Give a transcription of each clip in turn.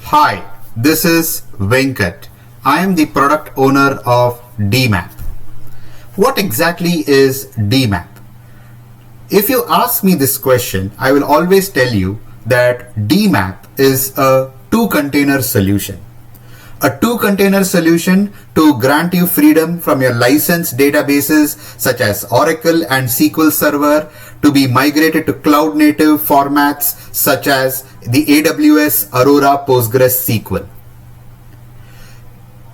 Hi, this is Venkat. I am the product owner of DMAP. What exactly is DMAP? If you ask me this question, I will always tell you that DMAP is a two-container solution. A two-container solution to grant you freedom from your licensed databases such as Oracle and SQL Server to be migrated to cloud-native formats such as the AWS Aurora PostgreSQL.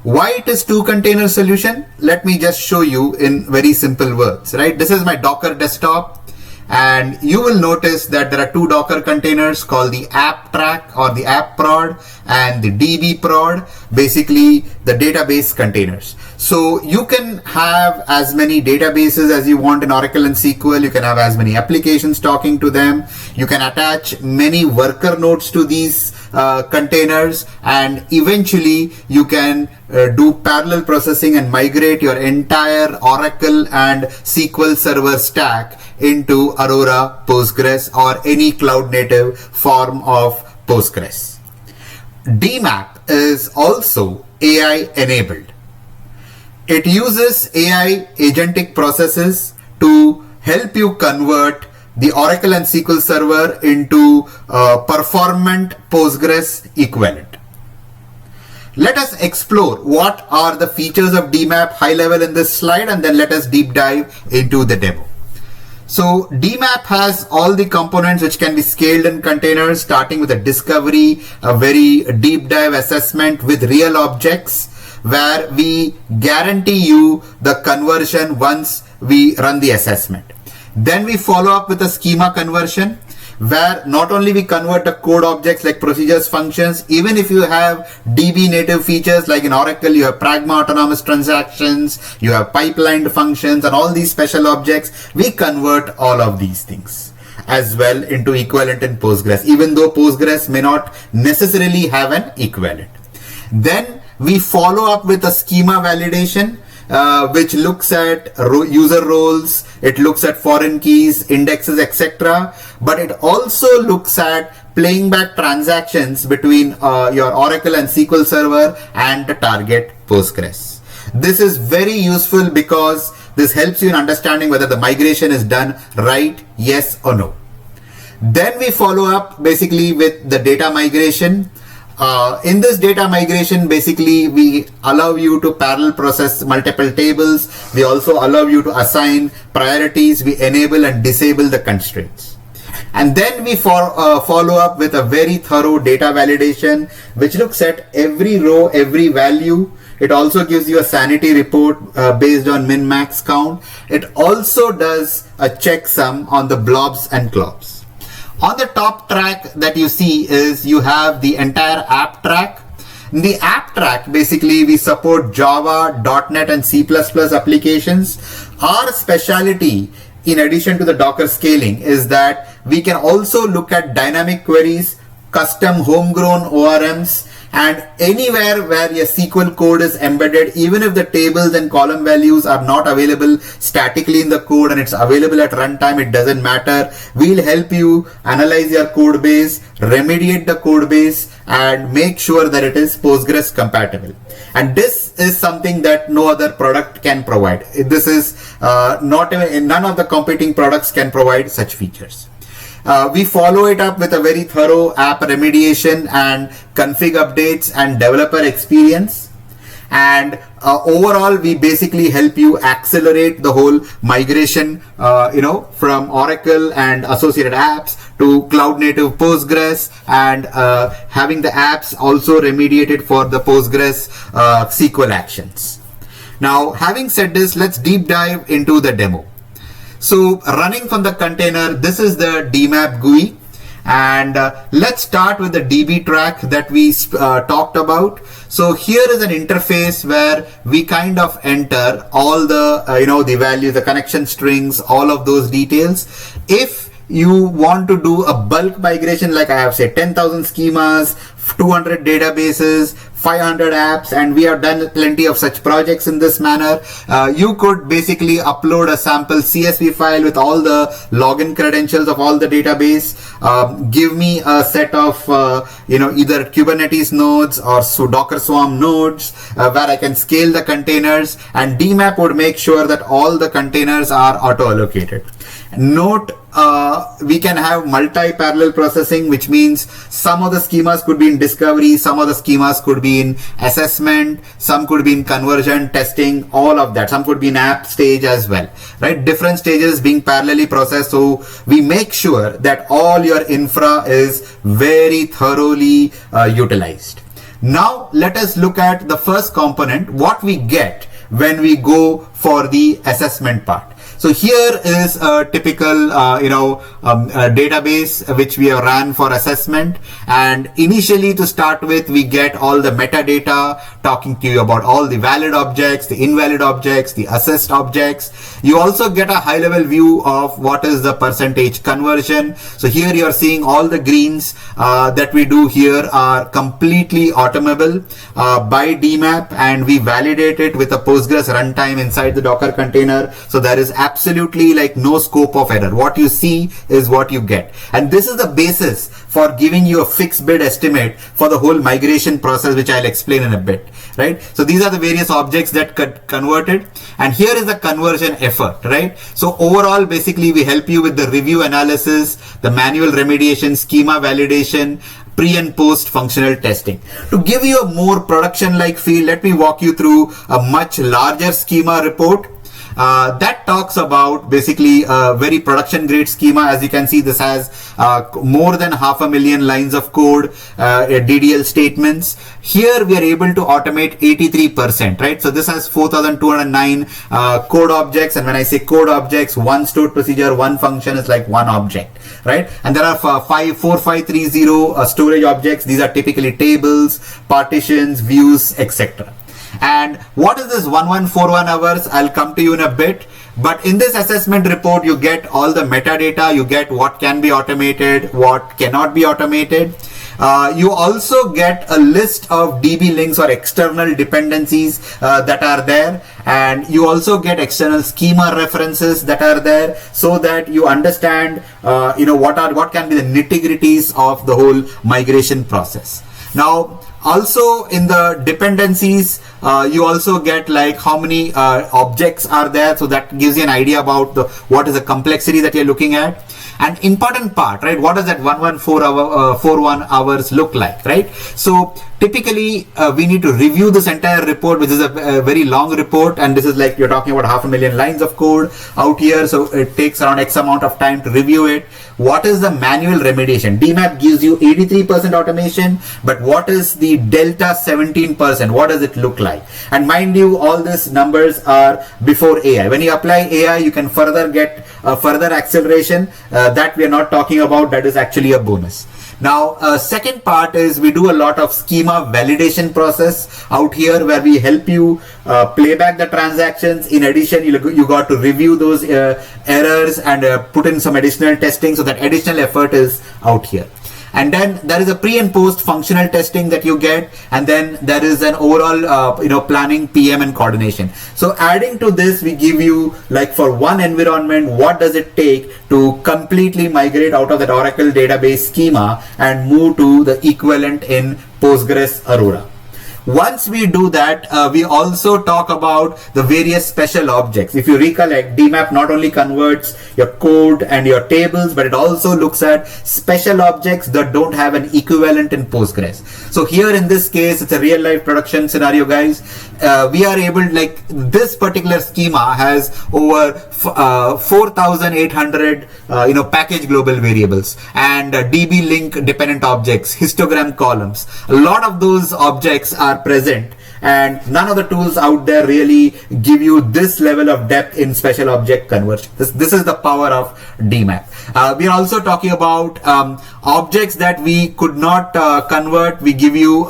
Why it is two-container solution? Let me just show you in very simple words, right? This is my Docker desktop. And you will notice that there are two Docker containers called the app track or the app prod and the DB prod, basically the database containers. So you can have as many databases as you want in Oracle and SQL. You can have as many applications talking to them. You can attach many worker nodes to these containers, and eventually you can do parallel processing and migrate your entire Oracle and SQL Server stack into Aurora, Postgres, or any cloud native form of Postgres. DMAP is also AI enabled. It uses AI agentic processes to help you convert the Oracle and SQL Server into performant Postgres equivalent. Let us explore what are the features of DMAP high level in this slide, and then let us deep dive into the demo. So DMAP has all the components which can be scaled in containers, starting with a discovery, a very deep dive assessment with real objects, where we guarantee you the conversion once we run the assessment. Then we follow up with a schema conversion, where not only we convert the code objects like procedures, functions, even if you have DB native features like in Oracle, you have Pragma autonomous transactions, you have pipelined functions, and all these special objects, we convert all of these things as well into equivalent in Postgres, even though Postgres may not necessarily have an equivalent. Then we follow up with a schema validation, which looks at user roles, it looks at foreign keys, indexes, etc. But it also looks at playing back transactions between your Oracle and SQL Server and the target Postgres. This is very useful because this helps you in understanding whether the migration is done right, yes or no. Then we follow up basically with the data migration. In this data migration, basically we allow you to parallel process multiple tables. We also allow you to assign priorities. We enable and disable the constraints. And then we follow up with a very thorough data validation, which looks at every row, every value. It also gives you a sanity report based on min-max count. It also does a checksum on the blobs and globs. On the top track that you see is you have the entire app track. In the app track, basically we support Java, .NET and C++ applications. Our specialty, in addition to the Docker scaling, is that we can also look at dynamic queries, custom homegrown ORMs, and anywhere where your SQL code is embedded, even if the tables and column values are not available statically in the code and it's available at runtime, it doesn't matter. We'll help you analyze your code base, remediate the code base, and make sure that it is Postgres compatible. And this is something that no other product can provide. This is not even, none of the competing products can provide such features. We follow it up with a very thorough app remediation and config updates and developer experience. And overall, we basically help you accelerate the whole migration, from Oracle and associated apps to cloud native Postgres, and having the apps also remediated for the Postgres SQL actions. Now, having said this, let's deep dive into the demo. So running from the container, this is the DMAP GUI, and let's start with the DB track that we talked about. So here is an interface where we kind of enter all the the values, the connection strings, all of those details. If you want to do a bulk migration, like I have said, 10,000 schemas, 200 databases, 500 apps, and we have done plenty of such projects in this manner. You could basically upload a sample CSV file with all the login credentials of all the database. Give me a set of either Kubernetes nodes or Docker Swarm nodes where I can scale the containers, and DMAP would make sure that all the containers are auto allocated. Note, we can have multi-parallel processing, which means some of the schemas could be in discovery, some of the schemas could be in assessment, some could be in conversion, testing, all of that. Some could be in app stage as well, right? Different stages being parallelly processed. So we make sure that all your infra is very thoroughly utilized. Now let us look at the first component, what we get when we go for the assessment part. So here is a typical, database which we have ran for assessment. And initially, to start with, we get all the metadata talking to you about all the valid objects, the invalid objects, the assessed objects. You also get a high-level view of what is the percentage conversion. So here you are seeing all the greens that we do here are completely automable by DMAP, and we validate it with a Postgres runtime inside the Docker container. So there is absolutely like no scope of error. What you see is what you get. And this is the basis for giving you a fixed bid estimate for the whole migration process, which I'll explain in a bit, right? So these are the various objects that get converted. And here is the conversion effort, right? So overall, basically, we help you with the review analysis, the manual remediation, schema validation, pre and post functional testing. To give you a more production-like feel, let me walk you through a much larger schema report that talks about basically a very production grade schema. As you can see, this has more than 500,000 lines of code, DDL statements. Here we are able to automate 83%, right? So this has 4,209 code objects, and when I say code objects, one stored procedure, one function is like one object, right? And there are 4530 storage objects. These are typically tables, partitions, views, etc. And what is this 1141 hours? I'll come to you in a bit. But in this assessment report, you get all the metadata. You get what can be automated, what cannot be automated. You also get a list of DB links or external dependencies that are there. And you also get external schema references that are there, so that you understand, what can be the nitty-gritties of the whole migration process. Now, also in the dependencies, you also get like how many objects are there, so that gives you an idea about what is the complexity that you're looking at. And important part, right? What does that 1141 hours look like, right? So typically we need to review this entire report, which is a very long report, and this is like you're talking about 500,000 lines of code out here, so it takes around X amount of time to review it. What is the manual remediation? DMAP gives you 83% automation, but what is the delta 17%? What does it look like? And mind you, all these numbers are before AI. When you apply AI, you can further get further acceleration that we are not talking about. That is actually a bonus. Now, second part is we do a lot of schema validation process out here, where we help you play back the transactions. In addition, you got to review those errors and put in some additional testing. So that additional effort is out here. And then there is a pre and post functional testing that you get, and then there is an overall planning, PM, and coordination. So adding to this, we give you, like, for one environment, what does it take to completely migrate out of that Oracle database schema and move to the equivalent in Postgres Aurora. Once we do that, we also talk about the various special objects. If you recollect, DMAP not only converts your code and your tables, but it also looks at special objects that don't have an equivalent in Postgres. So here in this case, it's a real life production scenario, guys. We are able, like, this particular schema has over 4,800 package global variables and DB link dependent objects, histogram columns. A lot of those objects are present, and none of the tools out there really give you this level of depth in special object conversion. This is the power of DMAP. We are also talking about objects that we could not convert. We give you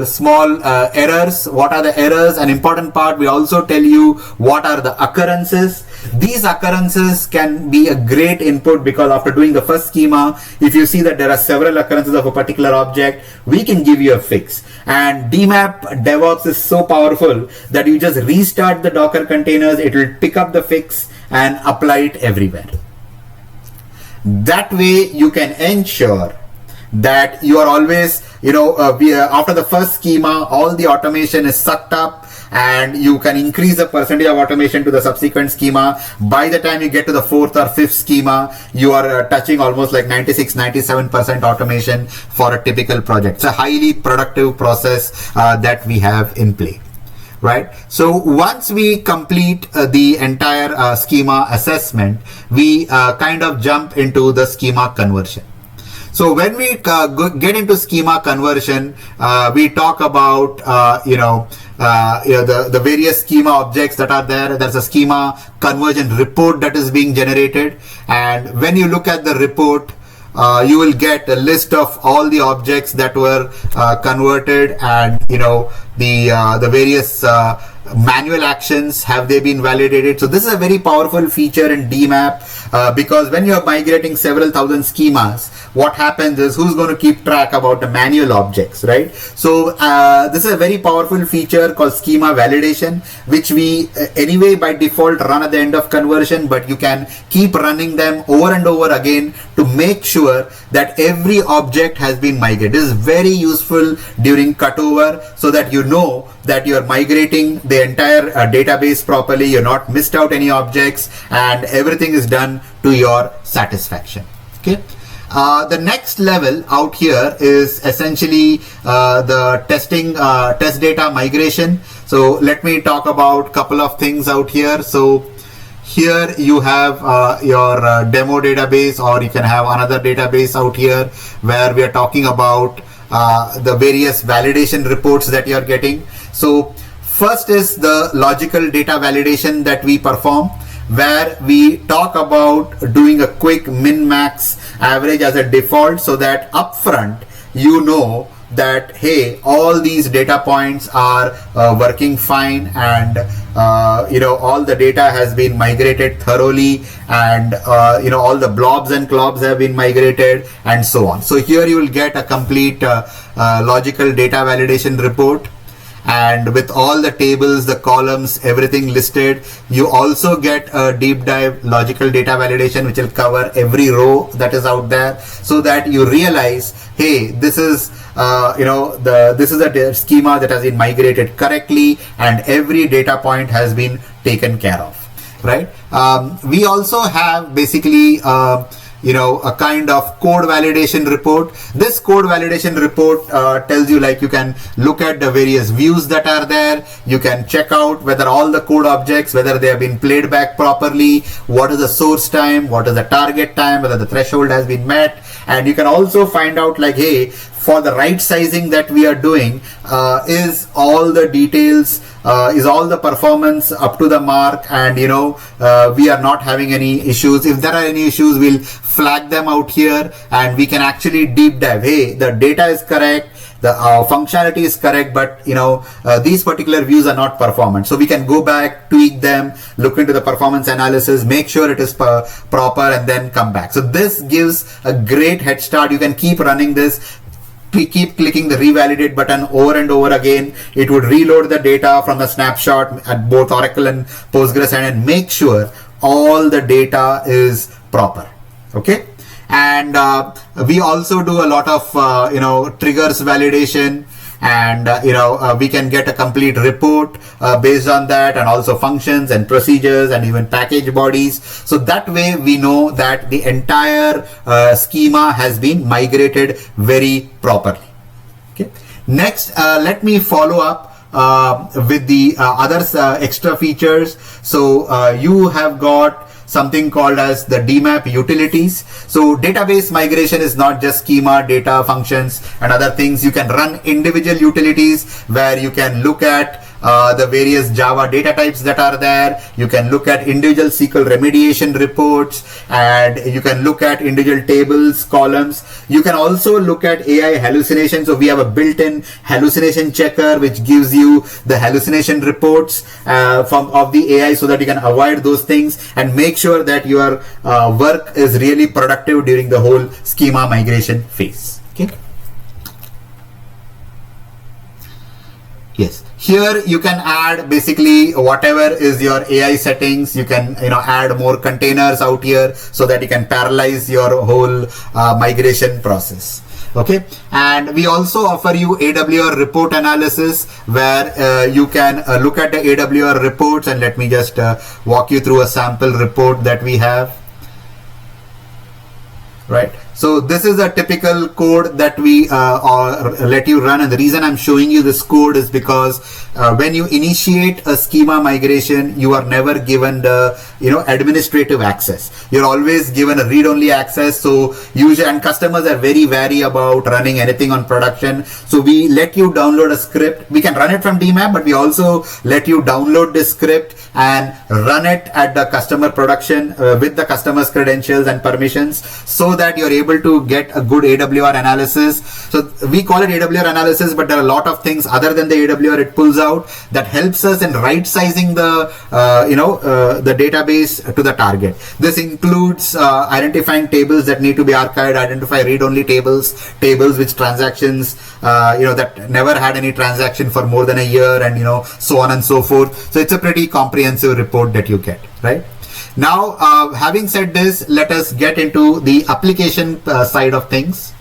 small errors. What are the errors? An important part, we also tell you what are the occurrences. These occurrences can be a great input, because after doing the first schema, if you see that there are several occurrences of a particular object, we can give you a fix. And DMAP DevOps is so powerful that you just restart the Docker containers, it will pick up the fix and apply it everywhere. That way you can ensure that you are always, after the first schema, all the automation is sucked up, and you can increase the percentage of automation to the subsequent schema. By the time you get to the fourth or fifth schema, you are touching almost like 96-97% automation for a typical project. It's a highly productive process that we have in play. Right. So once we complete the entire schema assessment, we kind of jump into the schema conversion. So when we get into schema conversion, we talk about the various schema objects that are there. There's a schema conversion report that is being generated, and when you look at the report, you will get a list of all the objects that were converted, and the various manual actions, have they been validated. So this is a very powerful feature in DMAP, because when you're migrating several thousand schemas, what happens is, who's going to keep track about the manual objects, right? So this is a very powerful feature called schema validation, which we anyway by default run at the end of conversion, but you can keep running them over and over again to make sure that every object has been migrated. This is very useful during cutover, so that you know that you are migrating the entire database properly, you're not missed out any objects, and everything is done to your satisfaction. Okay. The next level out here is essentially the testing, test data migration. So let me talk about a couple of things out here. So here you have your demo database, or you can have another database out here where we are talking about the various validation reports that you are getting. So first is the logical data validation that we perform, where we talk about doing a quick min-max average as a default, so that upfront you know that, hey, all these data points are working fine, and all the data has been migrated thoroughly, and all the blobs and clobs have been migrated, and so on. So here you will get a complete logical data validation report, and with all the tables, the columns, everything listed. You also get a deep dive logical data validation, which will cover every row that is out there, so that you realize, hey, this is this is a schema that has been migrated correctly, and every data point has been taken care of, right? We also have basically a kind of code validation report. This code validation report tells you, like, you can look at the various views that are there. You can check out whether all the code objects, whether they have been played back properly, what is the source time, what is the target time, whether the threshold has been met. And you can also find out, like, hey, for the right sizing that we are doing, is all the details, is all the performance up to the mark, and we are not having any issues. If there are any issues, we'll flag them out here, and we can actually deep dive. Hey, the data is correct, the functionality is correct, but these particular views are not performant. So we can go back, tweak them, look into the performance analysis, make sure it is proper, and then come back. So this gives a great head start. You can keep running this. We keep clicking the revalidate button over and over again. It would reload the data from the snapshot at both Oracle and Postgres and make sure all the data is proper. Okay. And we also do a lot of triggers validation, and we can get a complete report based on that, and also functions and procedures and even package bodies. So that way we know that the entire schema has been migrated very properly. Okay. Next, let me follow up with the other extra features. So you have got something called as the DMAP utilities. So database migration is not just schema, data, functions, and other things. You can run individual utilities where you can look at the various Java data types that are there. You can look at individual SQL remediation reports, and you can look at individual tables, columns. You can also look at AI hallucination. So we have a built-in hallucination checker which gives you the hallucination reports of the AI, so that you can avoid those things and make sure that your work is really productive during the whole schema migration phase. Okay. Yes. Here you can add basically whatever is your AI settings. You can add more containers out here so that you can parallelize your whole migration process. Okay, and we also offer you AWR report analysis, where you can look at the AWR reports, and let me just walk you through a sample report that we have. Right. So this is a typical code that we let you run, and the reason I'm showing you this code is because when you initiate a schema migration, you are never given the administrative access. You're always given a read-only access. So usually, and customers are very wary about running anything on production. So we let you download a script. We can run it from DMAP, but we also let you download this script and run it at the customer production with the customer's credentials and permissions, so that you're able to get a good AWR analysis. So we call it AWR analysis, but there are a lot of things other than the AWR it pulls out that helps us in right sizing the the database to the target. This includes identifying tables that need to be archived, identify read-only tables which transactions that never had any transaction for more than a year, and so on and so forth. So it's a pretty comprehensive report that you get, right? Now, having said this, let us get into the application side of things.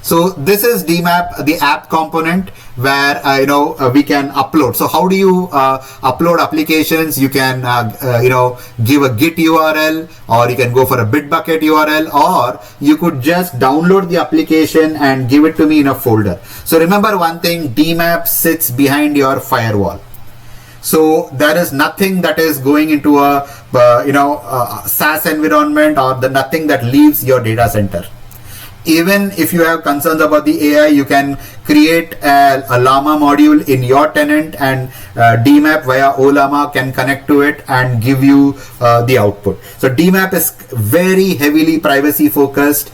So this is DMAP, the app component, where we can upload. So how do you upload applications? You can give a Git URL, or you can go for a Bitbucket URL, or you could just download the application and give it to me in a folder. So remember one thing: DMAP sits behind your firewall. So there is nothing that is going into a SaaS environment, or nothing that leaves your data center. Even if you have concerns about the AI, you can create a Llama module in your tenant, and DMAP via OLlama can connect to it and give you the output. So DMAP is very heavily privacy focused.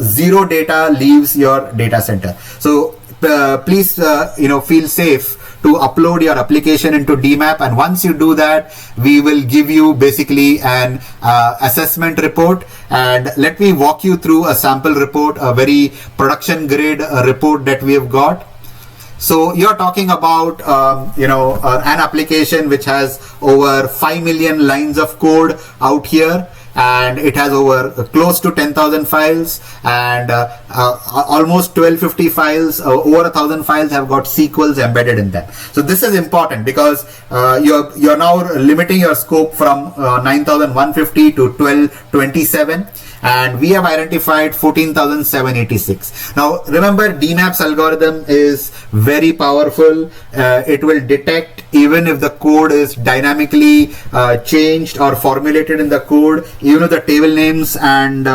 Zero data leaves your data center. So please feel safe to upload your application into DMAP, and once you do that, we will give you basically an assessment report. And let me walk you through a sample report, a very production grade report that we have got. So you're talking about an application which has over 5 million lines of code out here, and it has over close to 10,000 files, and almost 1250 files, over 1,000 files have got SQLs embedded in them. So this is important because you're now limiting your scope from 9,150 to 1227. And we have identified 14,786. Now remember, DMAP's algorithm is very powerful. It will detect even if the code is dynamically changed or formulated in the code, even if the table names and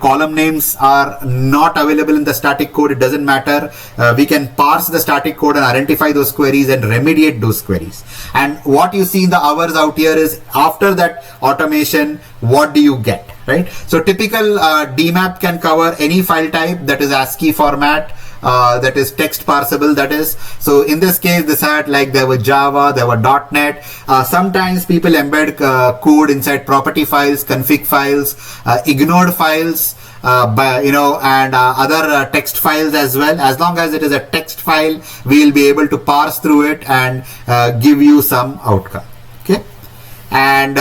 column names are not available in the static code. It doesn't matter. We can parse the static code and identify those queries and remediate those queries. And what you see in the hours out here is, after that automation, what do you get? Right. So typical DMAP can cover any file type that is ASCII format, that is text parsable, that is. So in this case, this had there were Java, there were .NET. Sometimes people embed code inside property files, config files, ignored files, and other text files as well. As long as it is a text file, we will be able to parse through it and give you some outcome. Okay. And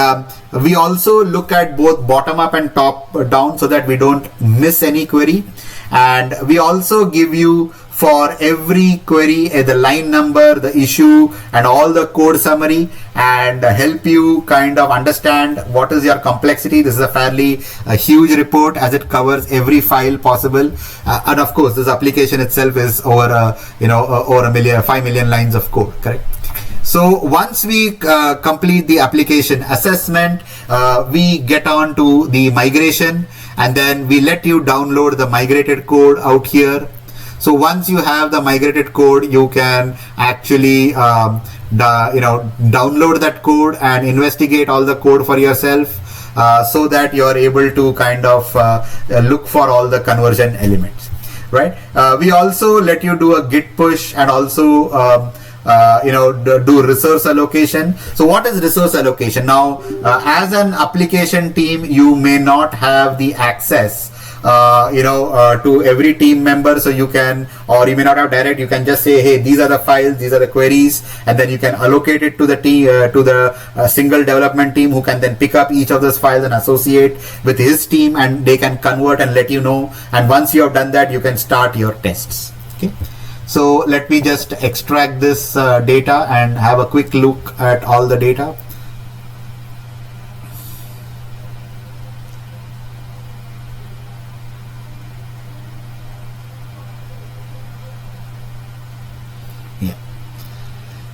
we also look at both bottom up and top down so that we don't miss any query. And we also give you for every query the line number, the issue, and all the code summary, and help you kind of understand what is your complexity. This is a fairly huge report as it covers every file possible. And of course, this application itself is over over 5 million lines of code, correct? So once we complete the application assessment, we get on to the migration, and then we let you download the migrated code out here. So once you have the migrated code, you can actually download that code and investigate all the code for yourself, so that you are able to kind of look for all the conversion elements, right? We also let you do a git push and also do resource allocation. So what is resource allocation? Now, as an application team, you may not have the access to every team member, so you can, or you may not have direct, you can just say, hey, these are the files, these are the queries, and then you can allocate it to the team, to the single development team, who can then pick up each of those files and associate with his team, and they can convert and let you know. And once you have done that, you can start your tests. Okay. So let me just extract this data and have a quick look at all the data.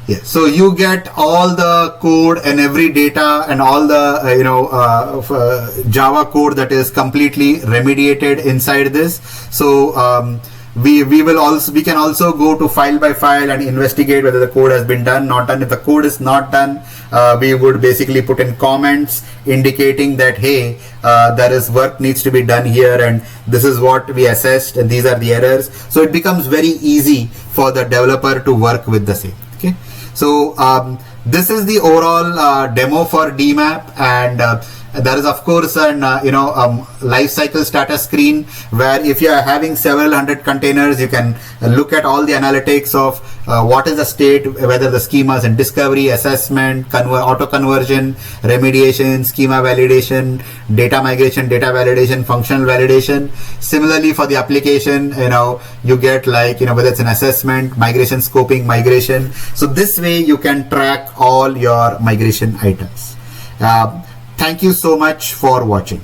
Yeah, so you get all the code and every data and all the Java code that is completely remediated inside this. So we can also go to file by file and investigate whether the code has been done, not done. If the code is not done, we would basically put in comments indicating that, hey, there is work needs to be done here, and this is what we assessed, and these are the errors. So it becomes very easy for the developer to work with the same. Okay. So this is the overall demo for DMAP, and there is of course an life cycle status screen, where if you are having several hundred containers, you can look at all the analytics of what is the state, whether the schemas in discovery, assessment, auto conversion, remediation, schema validation, data migration, data validation, functional validation. Similarly for the application, you get whether it's an assessment, migration, scoping, migration. So this way you can track all your migration items. Thank you so much for watching.